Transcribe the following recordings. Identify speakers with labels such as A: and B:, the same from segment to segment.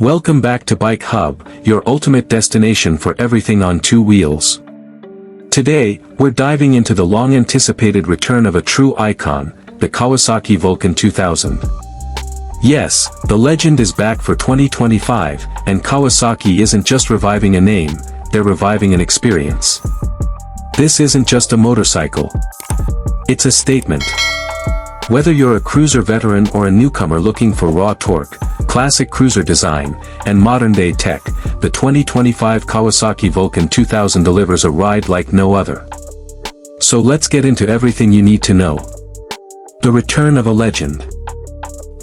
A: Welcome back to Bike Hub, your ultimate destination for everything on two wheels. Today, we're diving into the long-anticipated return of a true icon, the Kawasaki Vulcan 2000. Yes, the legend is back for 2025, and Kawasaki isn't just reviving a name, they're reviving an experience. This isn't just a motorcycle. It's a statement. Whether you're a cruiser veteran or a newcomer looking for raw torque, classic cruiser design, and modern-day tech, the 2025 Kawasaki Vulcan 2000 delivers a ride like no other. So let's get into everything you need to know. The return of a legend.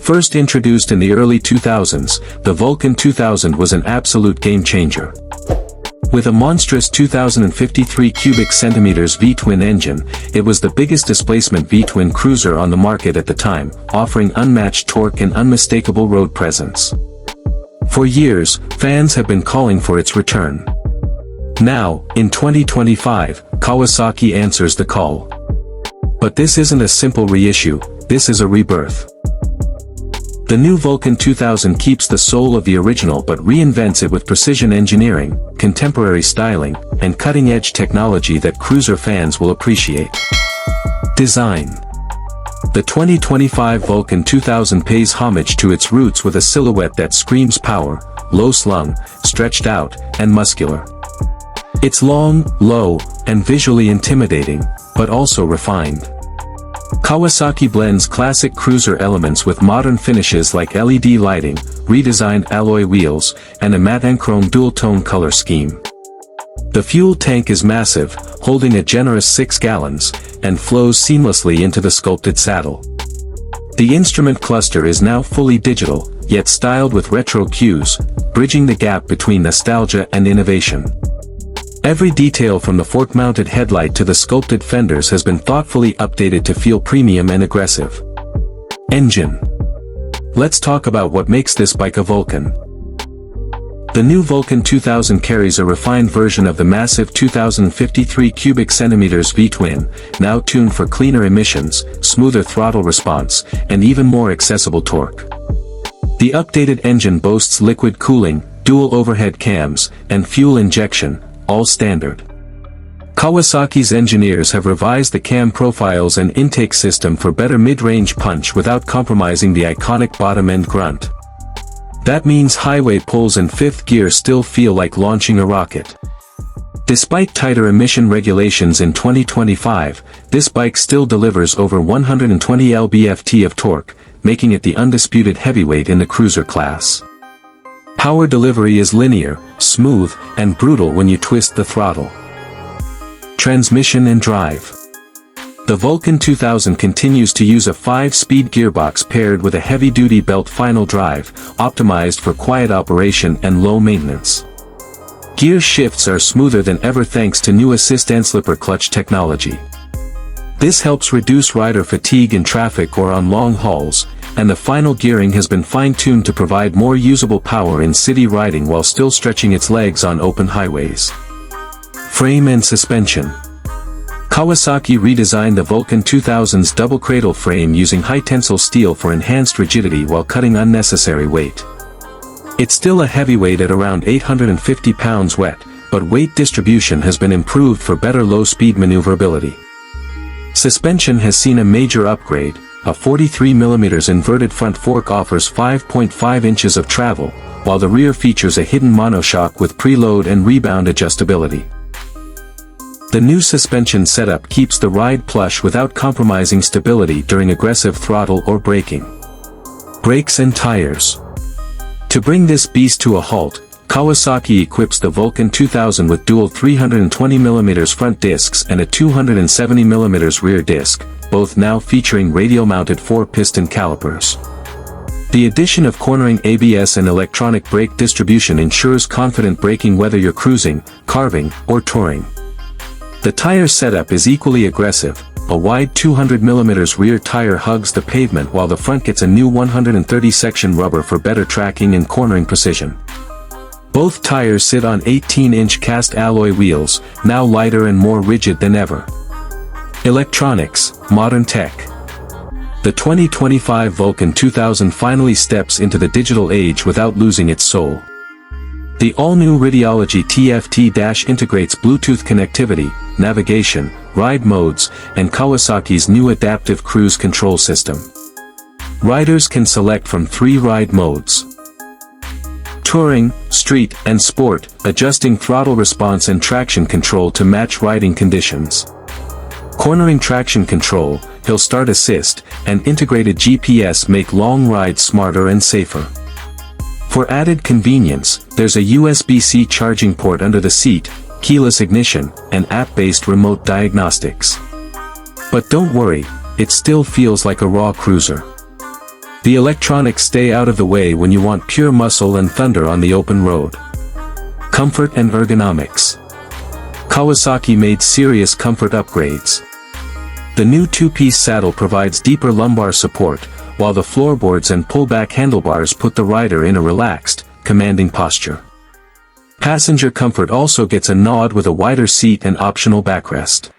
A: First introduced in the early 2000s, the Vulcan 2000 was an absolute game-changer. With a monstrous 2,053 cubic centimeters V-twin engine, it was the biggest displacement V-twin cruiser on the market at the time, offering unmatched torque and unmistakable road presence. For years, fans have been calling for its return. Now, in 2025, Kawasaki answers the call. But this isn't a simple reissue, this is a rebirth. The new Vulcan 2000 keeps the soul of the original but reinvents it with precision engineering, contemporary styling, and cutting-edge technology that cruiser fans will appreciate. Design. The 2025 Vulcan 2000 pays homage to its roots with a silhouette that screams power, low-slung, stretched out, and muscular. It's long, low, and visually intimidating, but also refined. Kawasaki blends classic cruiser elements with modern finishes like LED lighting, redesigned alloy wheels, and a matte and chrome dual-tone color scheme. The fuel tank is massive, holding a generous 6 gallons, and flows seamlessly into the sculpted saddle. The instrument cluster is now fully digital, yet styled with retro cues, bridging the gap between nostalgia and innovation. Every detail from the fork-mounted headlight to the sculpted fenders has been thoughtfully updated to feel premium and aggressive. Engine. Let's talk about what makes this bike a Vulcan. The new Vulcan 2000 carries a refined version of the massive 2,053 cubic centimeters V-twin, now tuned for cleaner emissions, smoother throttle response, and even more accessible torque. The updated engine boasts liquid cooling, dual overhead cams, and fuel injection, all standard. Kawasaki's engineers have revised the cam profiles and intake system for better mid-range punch without compromising the iconic bottom-end grunt. That means highway pulls in fifth gear still feel like launching a rocket. Despite tighter emission regulations in 2025, this bike still delivers over 120 lb-ft of torque, making it the undisputed heavyweight in the cruiser class. Power delivery is linear, smooth, and brutal when you twist the throttle. Transmission and drive. The Vulcan 2000 continues to use a 5-speed gearbox paired with a heavy-duty belt final drive, optimized for quiet operation and low maintenance. Gear shifts are smoother than ever thanks to new assist and slipper clutch technology. This helps reduce rider fatigue in traffic or on long hauls, and the final gearing has been fine-tuned to provide more usable power in city riding while still stretching its legs on open highways. Frame and suspension. Kawasaki redesigned the Vulcan 2000's double cradle frame using high-tensile steel for enhanced rigidity while cutting unnecessary weight. It's still a heavyweight at around 850 pounds wet, but weight distribution has been improved for better low-speed maneuverability. Suspension has seen a major upgrade. A 43mm inverted front fork offers 5.5 inches of travel, while the rear features a hidden monoshock with preload and rebound adjustability. The new suspension setup keeps the ride plush without compromising stability during aggressive throttle or braking. Brakes and tires. To bring this beast to a halt, Kawasaki equips the Vulcan 2000 with dual 320mm front discs and a 270mm rear disc, both now featuring radial-mounted 4-piston calipers. The addition of cornering ABS and electronic brake distribution ensures confident braking whether you're cruising, carving, or touring. The tire setup is equally aggressive. A wide 200mm rear tire hugs the pavement while the front gets a new 130-section rubber for better tracking and cornering precision. Both tires sit on 18-inch cast alloy wheels, now lighter and more rigid than ever. Electronics, modern tech. The 2025 Vulcan 2000 finally steps into the digital age without losing its soul. The all-new Radiology TFT- integrates Bluetooth connectivity, navigation, ride modes, and Kawasaki's new adaptive cruise control system. Riders can select from 3 ride modes: Touring, Street, and Sport, adjusting throttle response and traction control to match riding conditions. Cornering traction control, hill start assist, and integrated GPS make long rides smarter and safer. For added convenience, there's a USB-C charging port under the seat, keyless ignition, and app-based remote diagnostics. But don't worry, it still feels like a raw cruiser. The electronics stay out of the way when you want pure muscle and thunder on the open road. Comfort and ergonomics. Kawasaki made serious comfort upgrades. The new 2-piece saddle provides deeper lumbar support, while the floorboards and pullback handlebars put the rider in a relaxed, commanding posture. Passenger comfort also gets a nod with a wider seat and optional backrest.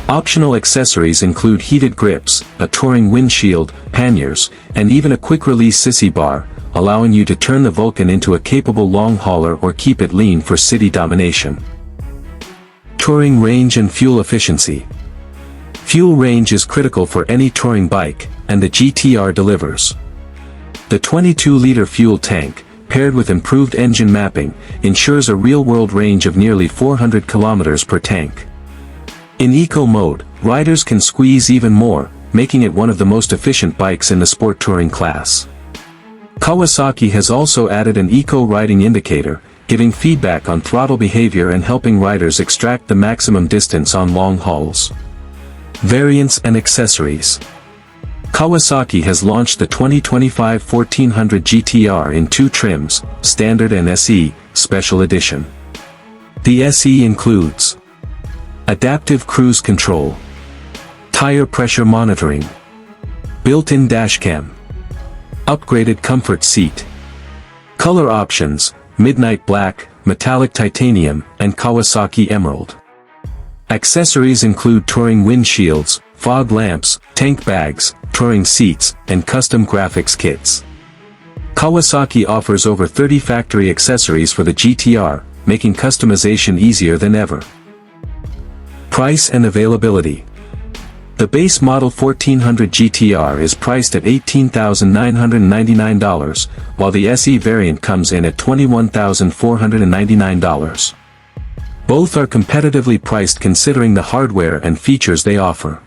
A: Optional accessories include heated grips, a touring windshield, panniers, and even a quick-release sissy bar, allowing you to turn the Vulcan into a capable long hauler or keep it lean for city domination. Touring range and fuel efficiency. Fuel range is critical for any touring bike, and the GTR delivers. The 22-liter fuel tank, paired with improved engine mapping, ensures a real-world range of nearly 400 kilometers per tank. In eco mode, riders can squeeze even more, making it one of the most efficient bikes in the sport touring class. Kawasaki has also added an eco riding indicator, giving feedback on throttle behavior and helping riders extract the maximum distance on long hauls. Variants and accessories. Kawasaki has launched the 2025 1400 GTR in 2 trims, Standard and SE, Special Edition. The SE includes adaptive cruise control, tire pressure monitoring, built-in dashcam, upgraded comfort seat. Color options: midnight black, metallic titanium, and Kawasaki emerald. Accessories include touring windshields, fog lamps, tank bags, touring seats, and custom graphics kits. Kawasaki offers over 30 factory accessories for the GTR, making customization easier than ever. Price and availability. The base model 1400 GTR is priced at $18,999, while the SE variant comes in at $21,499. Both are competitively priced considering the hardware and features they offer.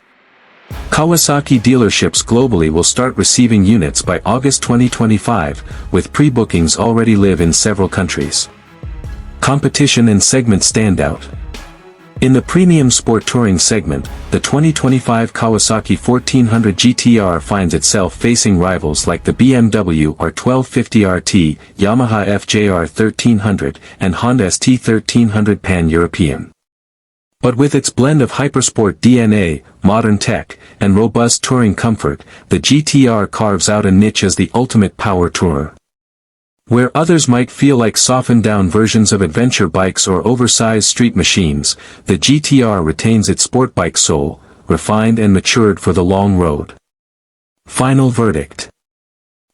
A: Kawasaki dealerships globally will start receiving units by August 2025, with pre-bookings already live in several countries. Competition and segment standout. In the premium sport touring segment, the 2025 Kawasaki 1400 GTR finds itself facing rivals like the BMW R1250 RT, Yamaha FJR 1300, and Honda ST 1300 Pan-European. But with its blend of hypersport DNA, modern tech, and robust touring comfort, the GTR carves out a niche as the ultimate power tourer. Where others might feel like softened-down versions of adventure bikes or oversized street machines, the GTR retains its sport bike soul, refined and matured for the long road. Final verdict.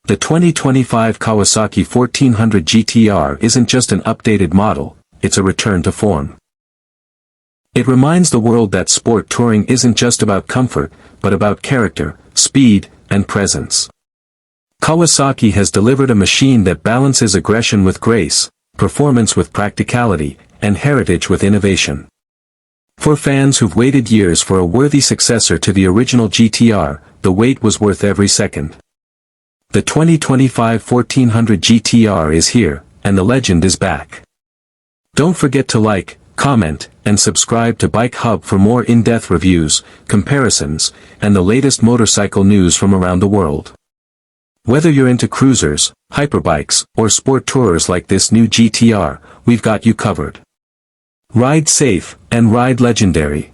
A: The 2025 Kawasaki 1400 GTR isn't just an updated model, it's a return to form. It reminds the world that sport touring isn't just about comfort, but about character, speed, and presence. Kawasaki has delivered a machine that balances aggression with grace, performance with practicality, and heritage with innovation. For fans who've waited years for a worthy successor to the original GTR, the wait was worth every second. The 2025 1400 GTR is here, and the legend is back. Don't forget to like, comment, and subscribe to Bike Hub for more in-depth reviews, comparisons, and the latest motorcycle news from around the world. Whether you're into cruisers, hyperbikes, or sport tourers like this new GTR, we've got you covered. Ride safe, and ride legendary.